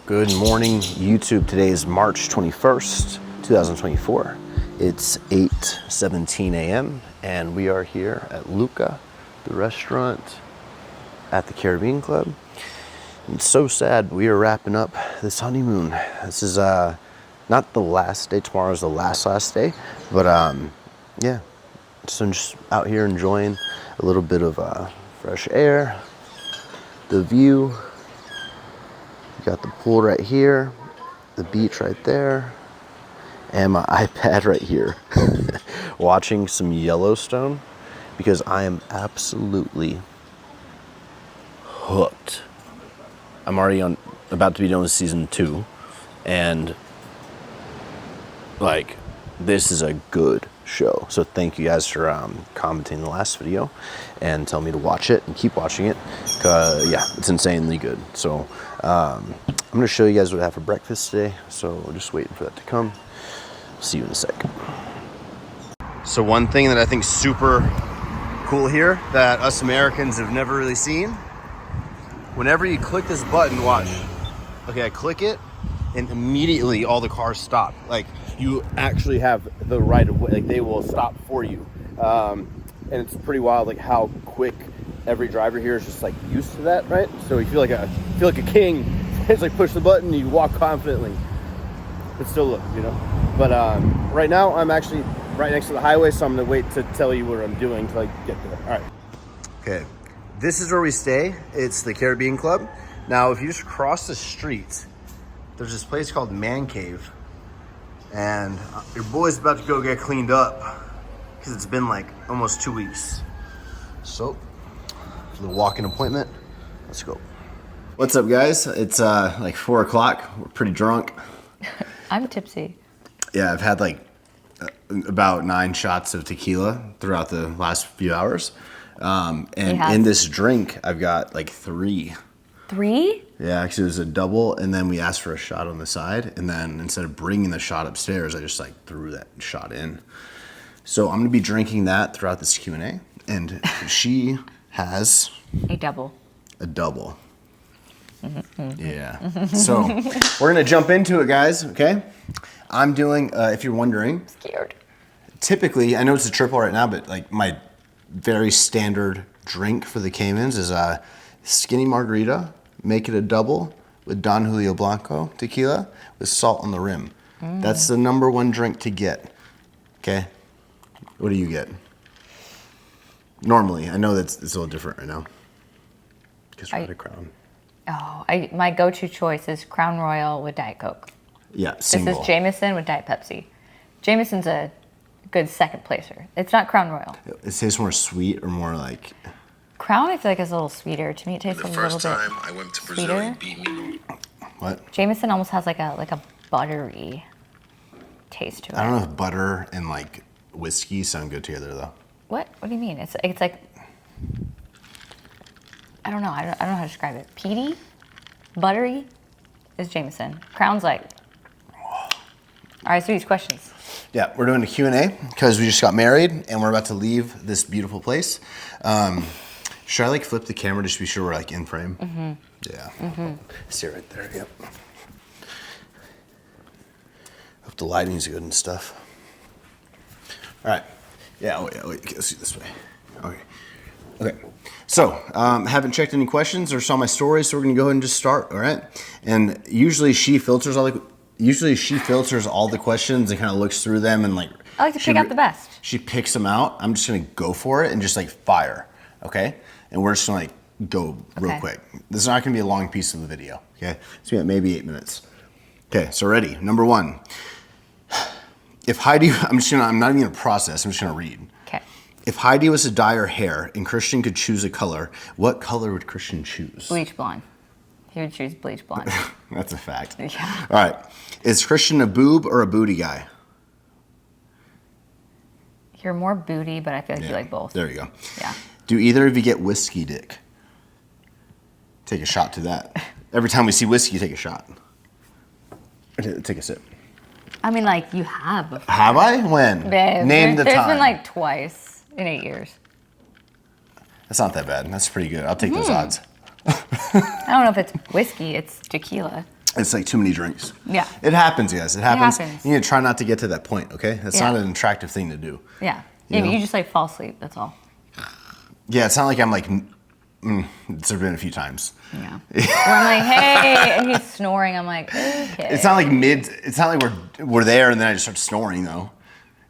Good morning, YouTube. Today is March 21st, 2024. It's 8:17 a.m. and we are here at Luca, the restaurant at the Caribbean Club. It's so sad, but we are wrapping up this honeymoon. This is not the last day. Tomorrow is the last day, but yeah. So I'm just out here enjoying a little bit of fresh air, the view. You got the pool right here, the beach right there, and my iPad right here. Watching some Yellowstone because I am absolutely hooked. I'm already about to be done with season 2, and like, this is a good show. So thank you guys for commenting the last video and telling me to watch it and keep watching it. Yeah, it's insanely good. So I'm gonna show you guys what I have for breakfast today. So we're just waiting for that to come. See you in a sec. So one thing that I think is super cool here that us Americans have never really seen, whenever you click this button, watch. Okay, I click it and immediately all the cars stop. Like, you actually have the right of way, like they will stop for you. And it's pretty wild, like how quick every driver here is just like used to that, right? So you feel like a king. It's like push the button, you walk confidently, but still look, you know. But right now I'm actually right next to the highway, so I'm gonna wait to tell you what I'm doing until I get there. All right. Okay, this is where we stay. It's the Caribbean Club. Now, if you just cross the street, there's this place called Man Cave. And your boy's about to go get cleaned up because it's been like almost 2 weeks. So, for the walk-in appointment, let's go. What's up, guys? It's like 4 o'clock. We're pretty drunk. I'm tipsy. Yeah, I've had like about 9 shots of tequila throughout the last few hours. And in this drink, I've got like 3. 3? Yeah, actually it was a double, and then we asked for a shot on the side, and then instead of bringing the shot upstairs, I just like threw that shot in. So I'm gonna be drinking that throughout this Q&A, and she has a double. A double. Yeah. So we're gonna jump into it, guys. Okay. I'm doing. If you're wondering, I'm scared. Typically, I know it's a triple right now, but like my very standard drink for the Caymans is a skinny margarita. Make it a double with Don Julio Blanco tequila with salt on the rim. That's the #1 drink to get. Okay? What do you get? Normally, I know it's a little different right now because we're at a Crown. Oh, my go-to choice is Crown Royal with Diet Coke. Yeah, single. This is Jameson with Diet Pepsi. Jameson's a good second placer. It's not Crown Royal. It tastes more sweet or more like... Crown, I feel like, is a little sweeter. To me, it tastes a little bit The first time I went to Brazil, sweeter. you beat me. What? Jameson almost has like a buttery taste to it. I don't know if butter and like whiskey sound good together though. What? What do you mean? It's like, I don't know. I don't know how to describe it. Peaty, buttery is Jameson. Crown's like. All right, so these questions. Yeah, we're doing a Q&A because we just got married and we're about to leave this beautiful place. Should I like flip the camera just to be sure we're like in frame? Mm-hmm. Yeah. Mm-hmm. See it right there, yep. Hope the lighting's good and stuff. All right. Yeah, wait, let's see this way. Okay. So, haven't checked any questions or saw my story, so we're gonna go ahead and just start, all right? And usually she filters all the questions and kind of looks through them and like... I like to pick out the best. She picks them out. I'm just gonna go for it and just like fire, okay? And we're just gonna like go real quick. This is not gonna be a long piece of the video, okay? It's gonna be maybe 8 minutes. Okay, so ready, #1. If Heidi, I'm not even gonna process, I'm just gonna read. Okay. If Heidi was to dye her hair and Christian could choose a color, what color would Christian choose? Bleach blonde. He would choose bleach blonde. That's a fact. Yeah. All right. Is Christian a boob or a booty guy? You're more booty, but I feel like you like both. There you go. Yeah. Do either of you get whiskey dick? Take a shot to that. Every time we see whiskey, take a shot. Take a sip. I mean, like, you have before. Have I? When? Babe, Name the time. There's been like twice in 8 years. That's not that bad. That's pretty good. I'll take those odds. I don't know if it's whiskey, it's tequila. It's like too many drinks. Yeah. It happens, guys. It happens. happens. You need to try not to get to that point, okay? That's Yeah. not an attractive thing to do. Yeah. You know? You just like fall asleep. That's all. Yeah, it's not like I'm like, it's been a few times. Yeah. Where I'm like, hey, and he's snoring. I'm like, okay. It's not like it's not like we're there and then I just start snoring though.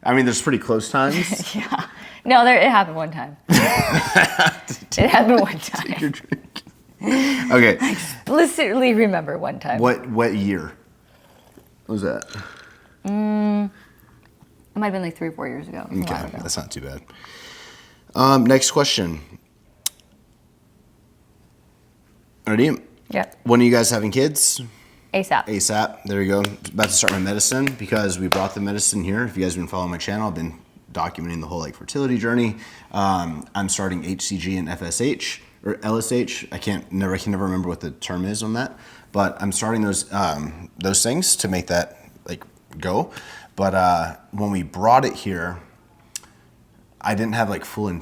I mean, there's pretty close times. Yeah. No, it happened one time. It happened one time. Take your drink. Okay. I explicitly remember one time. What year was that? It might have been like 3 or 4 years ago. It was a while Okay, ago. that's not too bad. Next question. Ready? Yep. When are you guys having kids? ASAP. ASAP. There you go. About to start my medicine because we brought the medicine here. If you guys have been following my channel, I've been documenting the whole like fertility journey. I'm starting HCG and FSH or LSH. I can never remember what the term is on that, but I'm starting those things to make that like go. But when we brought it here, I didn't have like full I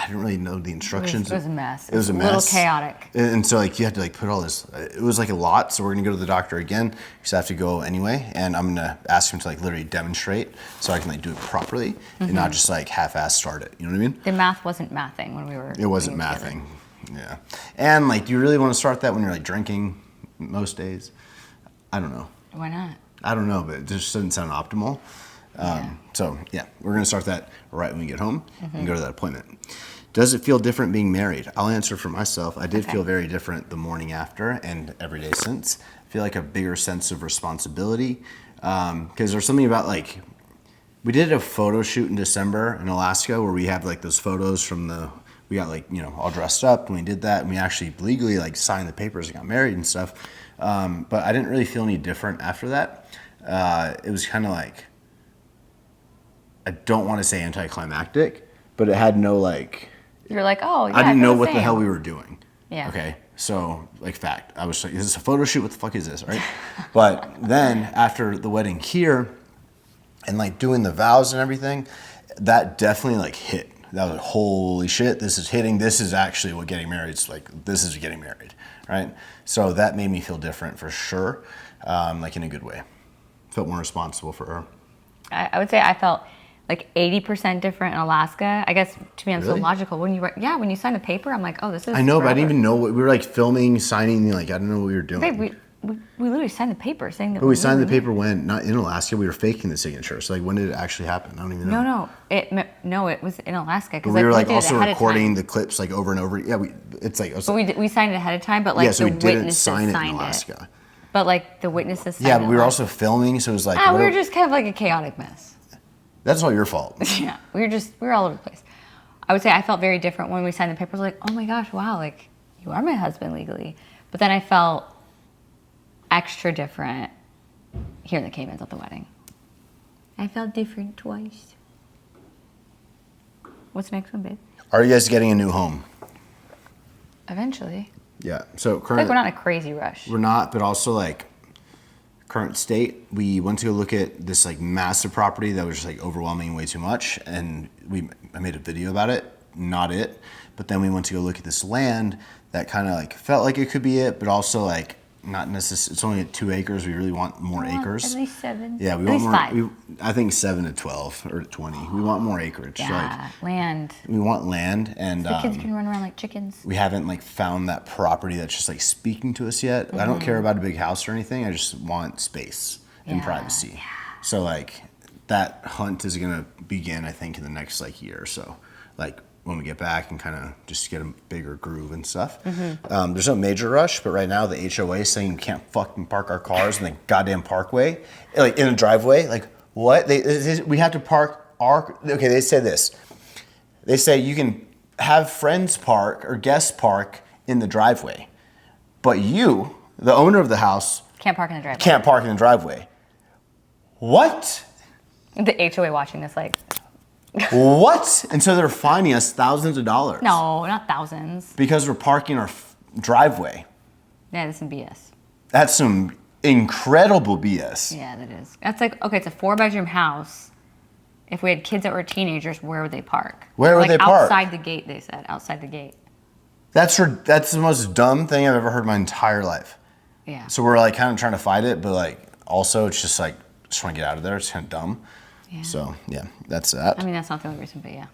didn't really know the instructions. It was a mess. It was a mess. A little chaotic. And so like you had to like put all this, it was like a lot. So we're gonna go to the doctor again. Because I have to go anyway. And I'm gonna ask him to like literally demonstrate so I can like do it properly and not just like half-ass start it. You know what I mean? The math wasn't mathing when we were. It wasn't putting it together. mathing. Yeah. And like, do you really want to start that when you're like drinking most days? I don't know. Why not? I don't know, but it just doesn't sound optimal. So yeah, we're gonna start that right when we get home and go to that appointment. Does it feel different being married? I'll answer for myself. I did feel very different the morning after and every day since. I feel like a bigger sense of responsibility because there's something about like, we did a photo shoot in December in Alaska where we have like those photos from we got like, you know, all dressed up and we did that and we actually legally like signed the papers and got married and stuff. But I didn't really feel any different after that. It was kind of like, I don't want to say anticlimactic, but it had no like. You're like, oh, yeah. I didn't feel know the what the same. hell we were doing. Yeah. Okay. So like fact, I was like, is this a photo shoot? What the fuck is this, right? But then after the wedding here, and like doing the vows and everything, that definitely like hit. That was like, holy shit, this is hitting. This is actually what getting married is like. This is getting married, right? So that made me feel different for sure, like in a good way. Felt more responsible for her. I would say I felt like 80% different in Alaska. I guess to me, I'm so Really? logical. When you sign the paper, I'm like, oh, this is. I know, but I forever. didn't even know what we were like filming, signing. Like I don't know what we were doing. Babe, we literally signed the paper saying that. But we signed the paper when not in Alaska. We were faking the signature. So like, when did it actually happen? I don't even know. No, it was in Alaska But because we were like did it also ahead of recording time. the clips like over and over. Yeah, it's like. But we signed it ahead of time, but like yeah, so the we didn't witnesses sign it in signed Alaska. But like the witnesses signed Yeah, it. but we were also filming, so it was like. we were just kind of like a chaotic mess. That's all your fault. Yeah, we were all over the place. I would say I felt very different when we signed the papers. Like, oh my gosh, wow, like you are my husband legally. But then I felt extra different here in the Caymans at the wedding. I felt different twice. What's the next one, babe? Are you guys getting a new home? Eventually. Yeah. So I feel current. like we're not in a crazy rush. We're not, but also like current state. We went to go look at this like massive property that was just like overwhelming way too much, and I made a video about it. Not it, but then we went to go look at this land that kind of like felt like it could be it, but also like not necessarily. It's only at 2 acres. We really want more acres. At least 7. Yeah, we at want least more. 5. I think 7 to 12 or 20. We want more acreage. So, Yeah, land. we want land, and The kids can run around like chickens. we haven't like found that property that's just like speaking to us yet. I don't care about a big house or anything. I just want space and Yeah, privacy. So like that hunt is gonna begin, I think, in the next like year or so. Like when we get back and kind of just get a bigger groove and stuff. There's no major rush, but right now the HOA is saying we can't fucking park our cars in the goddamn parkway, like in a driveway. Like what? We have to park our. Okay, they say this. They say you can have friends park or guests park in the driveway, but you, the owner of the house, Can't park in the driveway. can't park in the driveway. What? The HOA watching this like, What? And so they're fining us thousands of dollars. no, not thousands. Because we're parking our driveway. Yeah, that's some BS. That's some incredible BS. Yeah, that is. That's like, okay, it's a 4-bedroom house. If we had kids that were teenagers, where would they park? Where would like they park? Outside the gate, they said. Outside the gate. That's the most dumb thing I've ever heard in my entire life. Yeah. So we're like kind of trying to fight it, but like also it's just like just want to get out of there. It's kind of dumb. Yeah. So yeah, that's that. I mean, that's not the only reason, but yeah.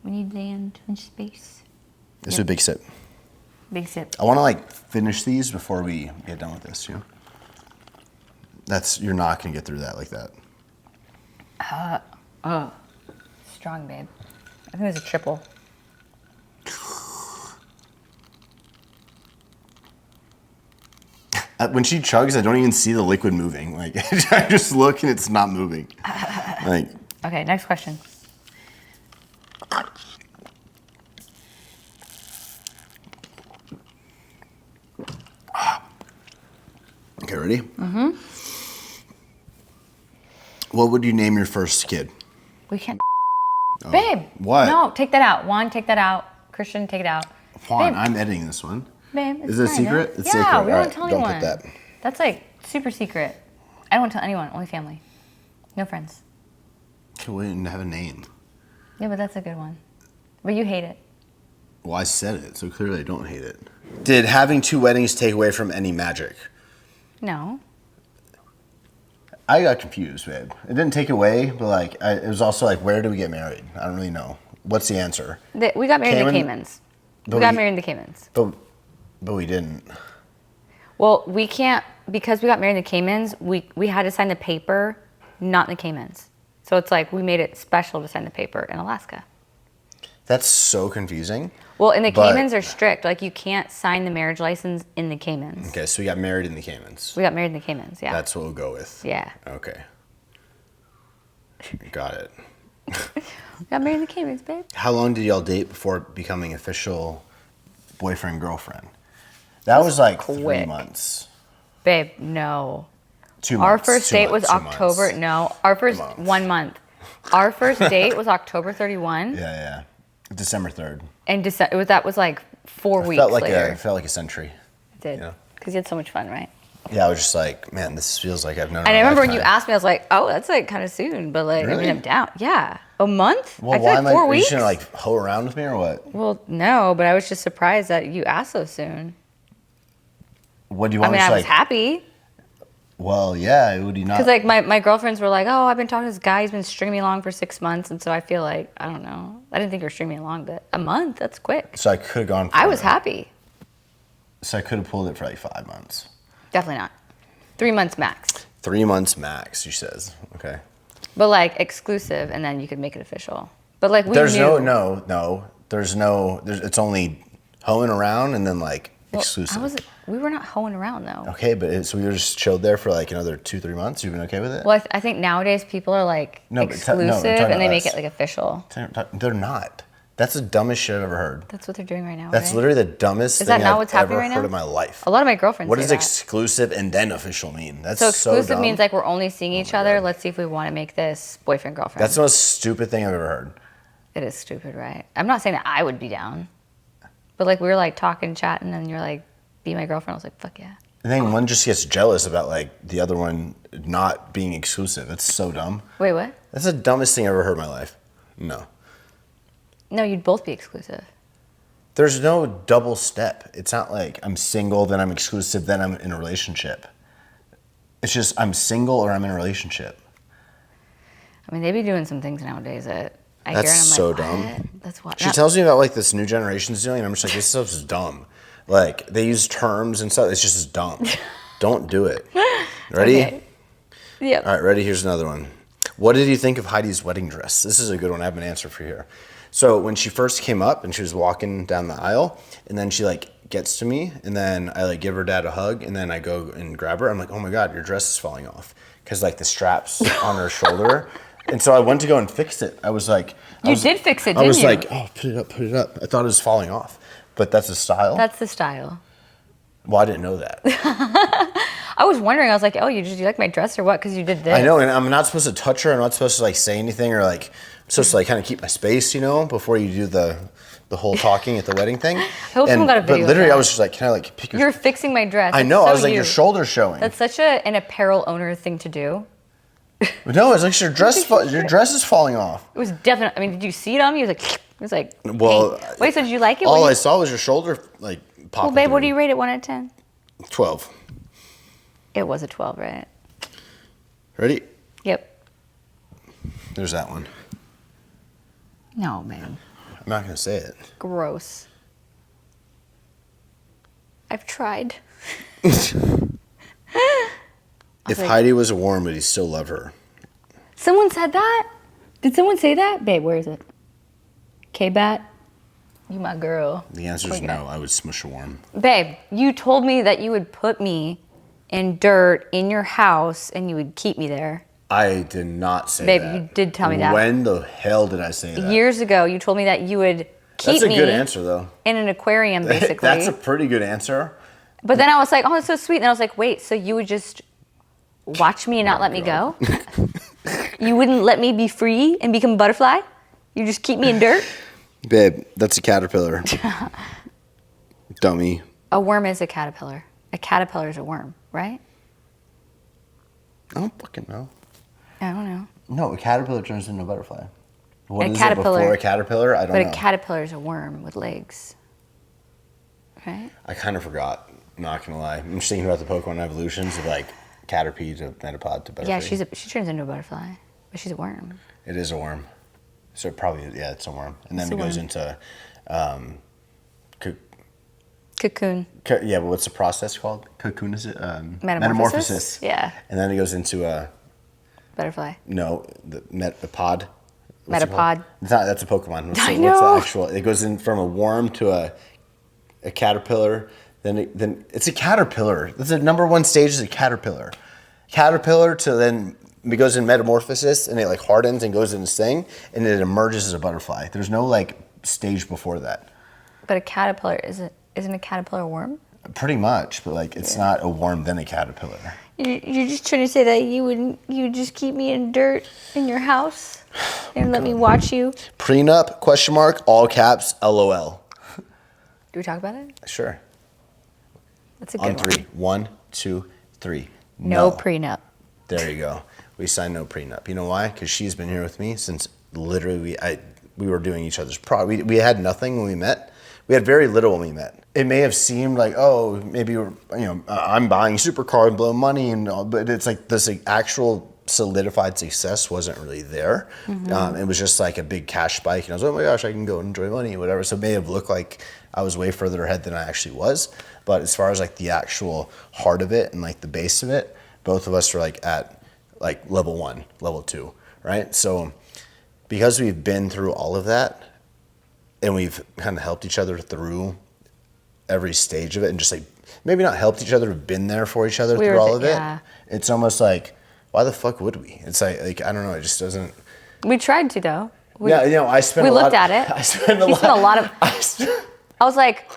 We need land and space. This is a big sip. Big sip. I want to like finish these before we get done with this. You know, you're not gonna get through that like that. Strong, babe. I think there's a triple. When she chugs, I don't even see the liquid moving. Like I just look and it's not moving. Like Okay, next question. okay, ready? Mm-hmm. What would you name your first kid? We can't. Babe. What? No, take that out. Juan, take that out. Christian, take it out. Juan, Babe. I'm editing this one. Babe, it's Is it a fine, secret? babe. It's yeah, secret. we All don't right, tell don't anyone. put that. That's like super secret. I don't want to tell anyone, only family. No friends. Okay, we didn't have a name. Yeah, but that's a good one. But you hate it. Well, I said it, so clearly I don't hate it. Did having 2 weddings take away from any magic? No. I got confused, babe. It didn't take away, but like, it was also like, where do we get married? I don't really know. What's the answer? We got married in the Cayman? Caymans. But We got married in the Caymans. But we didn't. Well, we can't, because we got married in the Caymans, we had to sign the paper, not in the Caymans. So it's like we made it special to sign the paper in Alaska. That's so confusing. Well, and the But- Caymans are strict. Like you can't sign the marriage license in the Caymans. Okay, so we got married in the Caymans. We got married in the Caymans, yeah. That's what we'll go with. Yeah. Okay. Got it. We got married in the Caymans, babe. How long did y'all date before becoming official boyfriend, girlfriend? That was like 3 quick. months. Babe, no. 2 months. Our first date was 2 months. October. No, our first month. 1 month. Our first date was October 31, Yeah. December 3rd. and that was like 4 weeks Felt like later. it felt like a century. It did, yeah. because you had so much fun, right? Yeah, I was just like, man, this feels like I've known. And I her remember when you lifetime. asked me, I was like, oh, that's like kind of soon, but like, I Really? mean, I'm down. Yeah, a month? Well, I feel why like am I? 4 Are you weeks. just gonna like hoe around with me or what? Well, no, but I was just surprised that you asked so soon. What do you I want mean, me I to was like? happy. Well, yeah. Would you not? Because like my girlfriends were like, oh, I've been talking to this guy. He's been stringing me along for 6 months. And so I feel like, I don't know. I didn't think you were stringing me along, but a month, that's quick. So I could have gone. I was further. happy. So I could have pulled it for like 5 months. Definitely not. 3 months max. 3 months max, she says. Okay. But like exclusive, and then you could make it official. But like we There's knew. no. It's only hoeing around and then like Well, exclusive. we were not hoeing around though. Okay, but so we were just chilled there for like another 2-3 months. You've been okay with it? Well, I think nowadays people are like No, but exclusive, no, I'm talking and they about make us. it like official. They're not. That's the dumbest shit I've ever heard. That's what they're doing right now. That's right? literally the dumbest Is that thing not I've what's happening ever right now? heard in my life. A lot of my girlfriends What say does that. exclusive and then official mean? That's So so exclusive dumb. means like we're only seeing each other. God. Let's see if we want to make this boyfriend girlfriend. That's the most stupid thing I've ever heard. It is stupid, right? I'm not saying that I would be down, but like we were like talking, chatting, and you're like, "Be my girlfriend." I was like, "Fuck yeah." I think one just gets jealous about like the other one not being exclusive. That's so dumb. Wait, what? That's the dumbest thing I've ever heard in my life. No. No, you'd both be exclusive. There's no double step. It's not like I'm single, then I'm exclusive, then I'm in a relationship. It's just I'm single or I'm in a relationship. I mean, they be doing some things nowadays that I hear, and I'm That's like, so what? dumb. That's what. She tells me about like this new generation's doing, and I'm just like, this stuff's dumb. Like they use terms and stuff. It's just dumb. Don't do it. Ready? Okay. Yep. All right, ready? Here's another one. What did you think of Heidi's wedding dress? This is a good one. I have an answer for you here. So when she first came up and she was walking down the aisle, and then she like gets to me, and then I like give her dad a hug, and then I go and grab her. I'm like, oh my God, your dress is falling off. Because like the straps on her shoulder. And so I went to go and fix it. I was like, You did fix it, I was didn't you? like, oh, put it up. I thought it was falling off. But that's a style? That's the style. Well, I didn't know that. I was wondering. I was like, oh, you like my dress or what? Because you did this. I know, and I'm not supposed to touch her. I'm not supposed to like say anything or like, I'm supposed to like kind of keep my space, you know, before you do the whole talking at the wedding thing. I hope someone got a video But of literally, that. I was just like, can I like pick your... You're fixing my dress. I That's know. I so was like, you. your shoulder's showing. That's such an apparel owner thing to do. No, it's like your dress is falling off. It was definitely. I mean, did you see it on me? He was like, Well, hey. Wait. So did you like it? All What I do you- saw was your shoulder like popping. Well, babe, what do through. you rate it 1 out of 10? 12. It was a 12, right? Ready? Yep. There's that one. No, man. I'm not going to say it. Gross. I've tried. If like- Heidi was a worm, would he still love her? Someone said that? Did someone say that? Babe, where is it? K-Bat? You my girl. The answer is no. I would smush a worm. Babe, you told me that you would put me in dirt in your house and you would keep me there. I did not say Babe, that. you did tell me that. When the hell did I say that? Years ago, you told me that you would keep That's a me good answer, though. in an aquarium, basically. That's a pretty good answer. But then I was like, oh, that's so sweet. And I was like, wait, so you would just watch me and not let me go? You wouldn't let me be free and become a butterfly? You just keep me in dirt? Babe, that's a caterpillar. Dummy. A worm is a caterpillar. A caterpillar is a worm, right? I don't fucking know. I don't know. No, a caterpillar turns into a butterfly. What A is caterpillar- it before a caterpillar? I don't know. But a caterpillar is a worm with legs, right? I kind of forgot. Not gonna lie. I'm just thinking about the Pokemon evolutions of like Caterpie to Metapod to Butterfly. Yeah, she turns into a butterfly, but she's a worm. It is a worm. So probably, yeah, it's a worm. And then It's it a goes worm. into, Cocoon. yeah, but what's the process called? Cocoon, is it? Metamorphosis? Yeah. And then it goes into a, Butterfly. no, the pod. What's it Metapod. called? It's not, that's a Pokemon. What's I the know. actual, it goes in from a worm to a caterpillar. Then it's a caterpillar. That's the number one stage is a caterpillar. Caterpillar to then it goes in metamorphosis and it like hardens and goes in this thing and it emerges as a butterfly. There's no like stage before that. But a caterpillar isn't a caterpillar a worm? Pretty much, but like it's not a worm then a caterpillar. You're just trying to say that you would just keep me in dirt in your house and let me watch you? Prenup, question mark, all caps, LOL. Do we talk about it? Sure. That's a good On one. three. 1, 2, 3. No prenup. There you go. We signed no prenup. You know why? Because she's been here with me since literally we were doing each other's we had nothing when we met. We had very little when we met. It may have seemed like, oh, maybe I'm buying supercar and blow money and all, but it's like this like, actual solidified success wasn't really there. Mm-hmm. It was just like a big cash spike, and I was like, oh my gosh, I can go and enjoy money, whatever. So it may have looked like I was way further ahead than I actually was. But as far as like the actual heart of it and like the base of it, both of us are like at like level 1, level 2, right? So because we've been through all of that and we've kind of helped each other through every stage of it and just like maybe not helped each other, but been there for each other through all of it. Yeah. It's almost like, why the fuck would we? It's like I don't know, it just doesn't. We tried to though. I spent we a lot. looked at it. I spent a He lot. spent a lot of. I was like,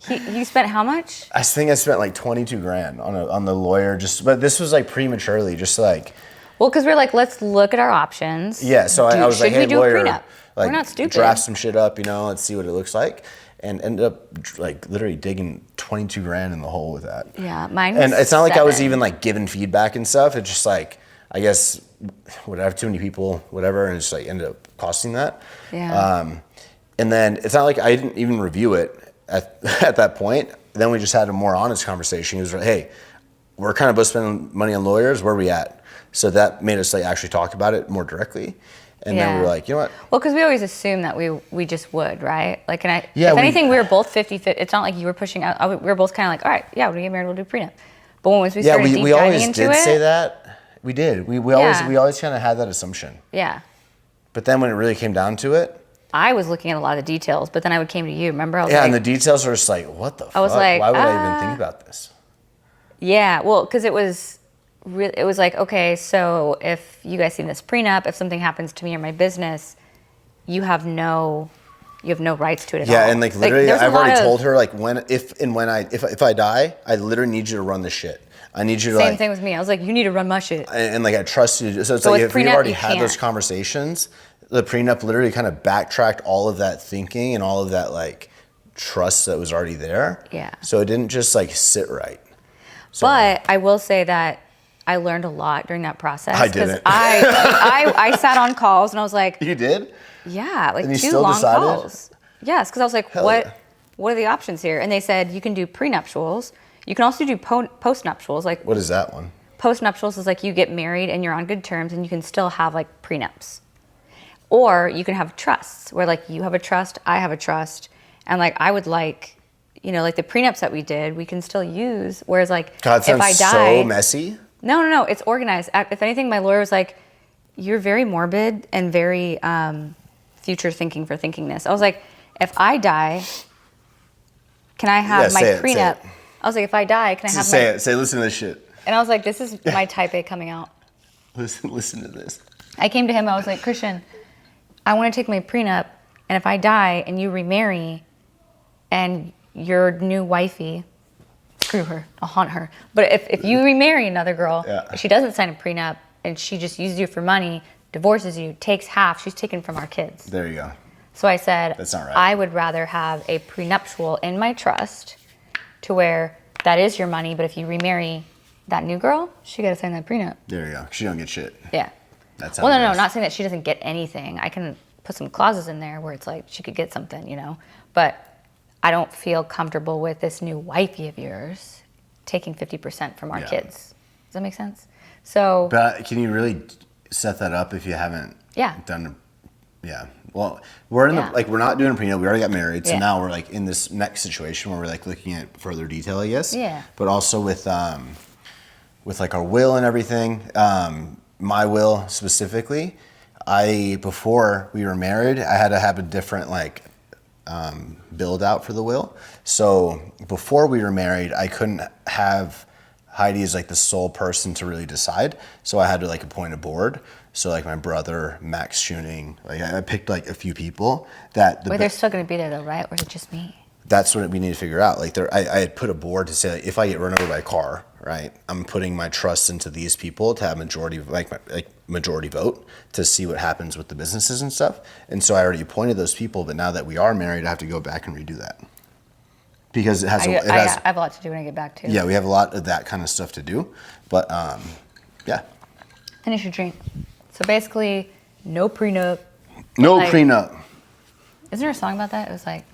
you spent how much? I think I spent like 22 grand on the lawyer but this was like prematurely, just like. Well, because we were like, let's look at our options. Yeah, so I was like, hey, should we do lawyer, a prenup? like, We're not stupid. draft some shit up, let's see what it looks like. And ended up like literally digging 22 grand in the hole with that. Yeah, mine was And it's not like I was 7. even like giving feedback and stuff. It's just like, I guess, would I have too many people, whatever, and it's like ended up costing that. Yeah. And then it's not like I didn't even review it at that point. Then we just had a more honest conversation. He was like, hey, we're kind of both spending money on lawyers. Where are we at? So that made us like actually talk about it more directly. And then we were like, you know what? Well, because we always assumed that we just would, right? Like, if we- anything, we were both 50-50. It's not like you were pushing out. We were both kind of like, all right, yeah, when we get married, we'll do prenup. But once we started deep we diving always into did it, say that. We did. We always kind of had that assumption. yeah. But then when it really came down to it, I was looking at a lot of details, but then I came to you. Remember, I was yeah, like, and the details were just like, what the fuck? was like, Why would I even think about this? yeah, well, because it was like, okay, so if you guys see this prenup, if something happens to me or my business, you have no rights to it at all. Yeah, and like literally, there's a I've already lot of- told her like if I die, I literally need you to run this shit. I need you to Same like, thing with me. I was like, you need to run my shit. and like I trust you. So it's So like with if we've prenup, already you had those can't. conversations, the prenup literally kind of backtracked all of that thinking and all of that like trust that was already there. Yeah. So it didn't just like sit right. So, But I will say that I learned a lot during that process. I didn't. I sat on calls and I was like, you did? yeah, like And you 2 still long decided? calls. Yes, because I was like, Hell what yeah. are the options here? And they said, you can do prenuptials, You can also do post-nuptials. Like What is that one? post-nuptials is like you get married and you're on good terms and you can still have like prenups. Or you can have trusts where like you have a trust, I have a trust. And like I would like, you know, like the prenups that we did, we can still use. Whereas like God, if I sounds die. so messy. No. It's organized. If anything, my lawyer was like, you're very morbid and very future thinking for thinking this. I was like, if I die, can I have my prenup? I was like, if I die, can I have Say it. Say, listen to this shit. And I was like, this is my type A coming out. Listen to this. I came to him, I was like, Christian, I want to take my prenup, and if I die and you remarry and your new wifey, screw her, I'll haunt her. But if you remarry another girl, Yeah. she doesn't sign a prenup and she just uses you for money, divorces you, takes half, she's taken from our kids. There you go. So I said, That's not right. I would rather have a prenuptial in my trust to where that is your money, but if you remarry that new girl, she got to sign that prenup. There you go. She don't get shit. Yeah. That's how Well, it no, goes. not saying that she doesn't get anything. I can put some clauses in there where it's like she could get something, you know. But I don't feel comfortable with this new wifey of yours taking 50% from our Yeah. kids. Does that make sense? So, But can you really set that up if you haven't Yeah. done yeah. Well, we're in Yeah. the like we're not doing a prenup. We already got married, so Yeah. now we're like in this next situation where we're like looking at further detail, I guess. Yeah. But also with like our will and everything, my will specifically, before we were married, I had to have a different like build out for the will. So before we were married, I couldn't have Heidi as like the sole person to really decide. So I had to like appoint a board. So like my brother, Max Tuning, like I picked like a few people that wait, they're still going to be there though, right? Or is it just me? that's what we need to figure out. Like I had put a board to say like, if I get run over by a car, right, I'm putting my trust into these people to have majority majority vote to see what happens with the businesses and stuff. And so I already appointed those people, but now that we are married, I have to go back and redo that because it has. I have a lot to do when I get back too. Yeah, we have a lot of that kind of stuff to do, but yeah. Finish your drink. So basically, no prenup. No Like- prenup. Isn't there a song about that? It was like,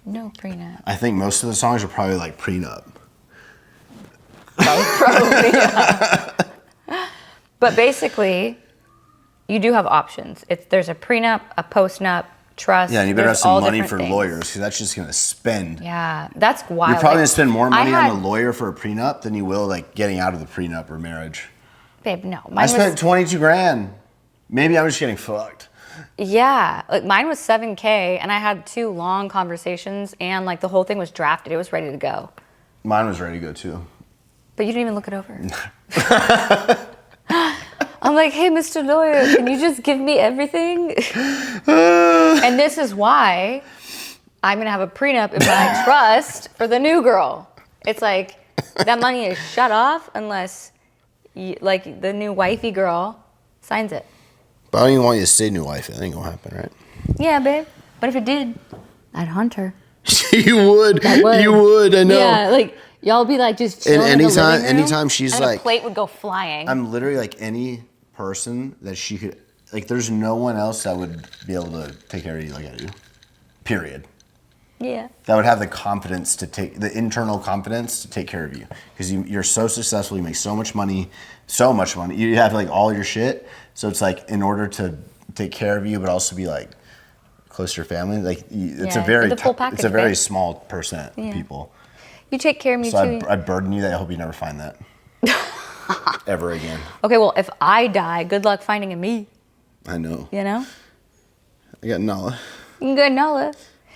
no prenup. I think most of the songs are probably like prenup. Probably, yeah. But basically, you do have options. There's a prenup, a postnup, trust. Yeah, and you better have there's some all money different for things. lawyers because that's just going to spend. Yeah, that's wild. You're probably Like, going to spend more money I had- on a lawyer for a prenup than you will like getting out of the prenup or marriage. Babe, no. I spent 22 grand. Maybe I was just getting fucked. Yeah, like mine was $7,000, and I had 2 long conversations, and like the whole thing was drafted. It was ready to go. Mine was ready to go too. But you didn't even look it over. I'm like, hey, Mr. Lawyer, can you just give me everything? And this is why I'm going to have a prenup in my trust for the new girl. It's like that money is shut off unless like the new wifey girl signs it. But I don't even want you to stay new wife. It ain't going to happen, right? Yeah, babe. But if it did, I'd hunt her. You would. would. You would. I know. Yeah, like y'all be like just chilling And in the living room, anytime she's and like, a plate would go flying. I'm literally like any person that she could, like, there's no one else that would be able to take care of you like I do. Period. Yeah. That would have the confidence to take, the internal confidence to take care of you. Because you're so successful, you make so much money. You have like all your shit. So it's like, in order to take care of you, but also be like close to your family, like it's Yeah, a very, the full package, it's a very babe. small percent of Yeah. people. You take care of me So too. I burden you that I hope you never find that ever again. Okay, well, if I die, good luck finding a me. I know. You know? I got Nala. You can go to Nola.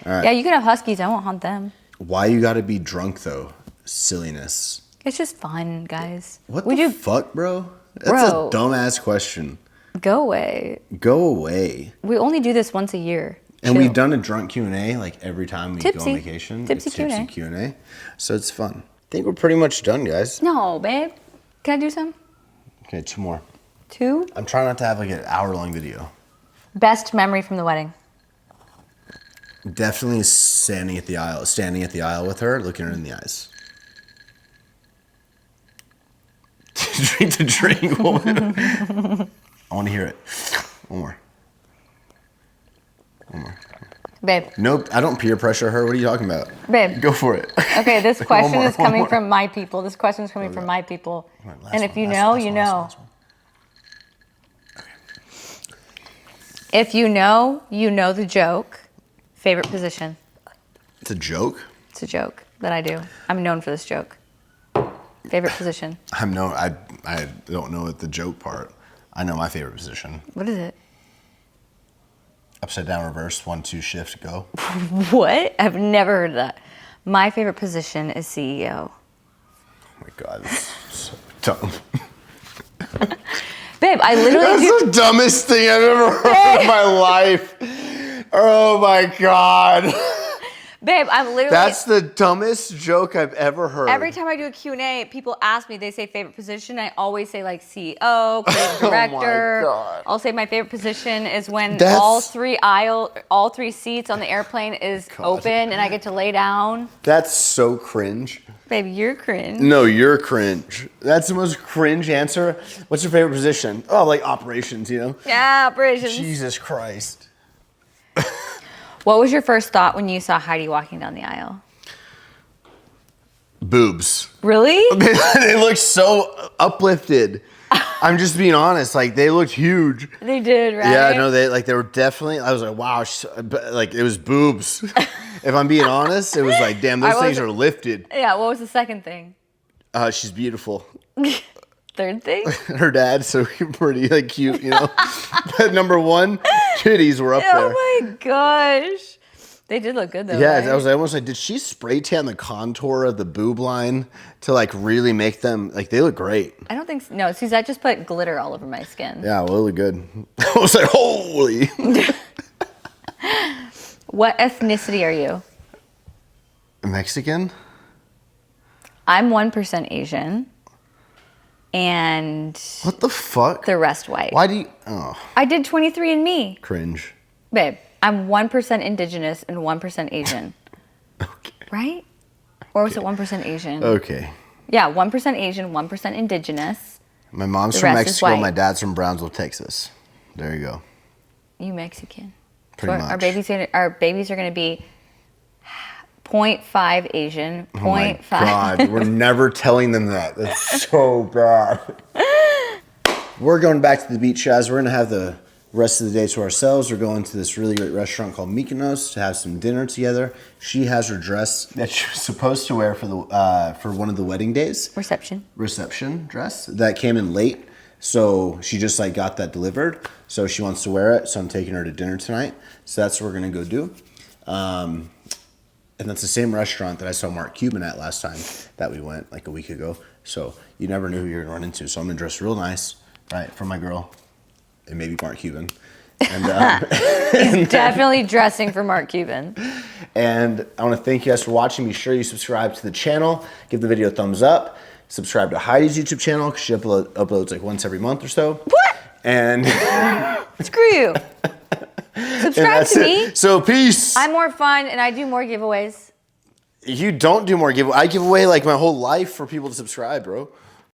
All right. Yeah, you can have huskies. I won't hunt them. Why you gotta be drunk though? Silliness. It's just fun, guys. What we the do fuck, bro? That's Bro. a dumbass question. go away. Go away. We only do this once a year. And Chill. we've done a drunk Q&A like every time we go Tipsy. on vacation. Tipsy It's tipsy Q&A. Q&A. So it's fun. I think we're pretty much done, guys. No, babe. Can I do some? Okay, 2 more. 2? I'm trying not to have like an hour-long video. Best memory from the wedding. Definitely standing at the aisle with her, looking her in the eyes. Drink the drink. I want to hear it. One more. Babe. Nope, I don't peer pressure her. What are you talking about? Babe. Go for it. Okay, this question more, is one coming more. from my people. This question is coming from my people. Right, And if one, you last- know, last you one, last know. one, last one. If you know the joke. Favorite position? It's a joke? It's a joke that I do. I'm known for this joke. Favorite position? I don't know the joke part. I know my favorite position. What is it? Upside down reverse, 1-2 shift, go. What? I've never heard of that. My favorite position is CEO. Oh my God, this is so dumb. Babe, I literally do. That's the dumbest thing I've ever heard in my life. Oh my God. Babe, I'm literally. That's the dumbest joke I've ever heard. Every time I do a Q&A, people ask me, they say favorite position. I always say like CEO, creative director. God. I'll say my favorite position is when That's- all three seats on the airplane is open and I get to lay down. That's so cringe. Babe, you're cringe. No, you're cringe. That's the most cringe answer. What's your favorite position? Oh, like operations, you know? Yeah, operations. Jesus Christ. What was your first thought when you saw Heidi walking down the aisle? Boobs. Really? They look so uplifted. I'm just being honest. Like, they looked huge. They did, right? Yeah, no, they were definitely, I was like, wow, like, it was boobs. If I'm being honest, it was like, damn, those things are lifted. Yeah, what was the second thing? She's beautiful. Third thing? Her dad's so pretty, like, cute, you know? But number one, titties were up there. Oh my gosh. They did look good though. Yeah, right? I was almost like, did she spray tan the contour of the boob line to like really make them, like, they look great. I don't think so. No, Suzette just put glitter all over my skin. Yeah, well, they look good. I was like, holy. What ethnicity are you? Mexican? I'm 1% Asian. And What the fuck? the rest white. Why do you, oh, I did 23andMe. cringe. Babe, I'm 1% indigenous and 1% Asian. Okay. Right? Or was it 1% Asian? Okay. Yeah, 1% Asian, 1% indigenous. My mom's The from rest is Mexico, white. my dad's from Brownsville, Texas. There you go. You Mexican. Pretty So much. Our babies are gonna be 0.5 Asian, Oh my 0.5. God, we're never telling them that. That's so bad. We're going back to the beach, guys. We're gonna have the rest of the day to ourselves. We're going to this really great restaurant called Mykonos to have some dinner together. She has her dress that she was supposed to wear for one of the wedding days. Reception dress that came in late. So she just like got that delivered. So she wants to wear it. So I'm taking her to dinner tonight. So that's what we're gonna go do. And that's the same restaurant that I saw Mark Cuban at last time that we went like a week ago. So you never knew who you were gonna run into. So I'm gonna dress real nice, right, for my girl, and maybe Mark Cuban. And He's definitely dressing for Mark Cuban. and I want to thank you guys for watching. Be sure you subscribe to the channel, give the video a thumbs up, subscribe to Heidi's YouTube channel because she uploads like once every month or so. What? And Screw you. Subscribe to me. it. So peace. I'm more fun and I do more giveaways. You don't do more giveaways. I give away like my whole life for people to subscribe, bro.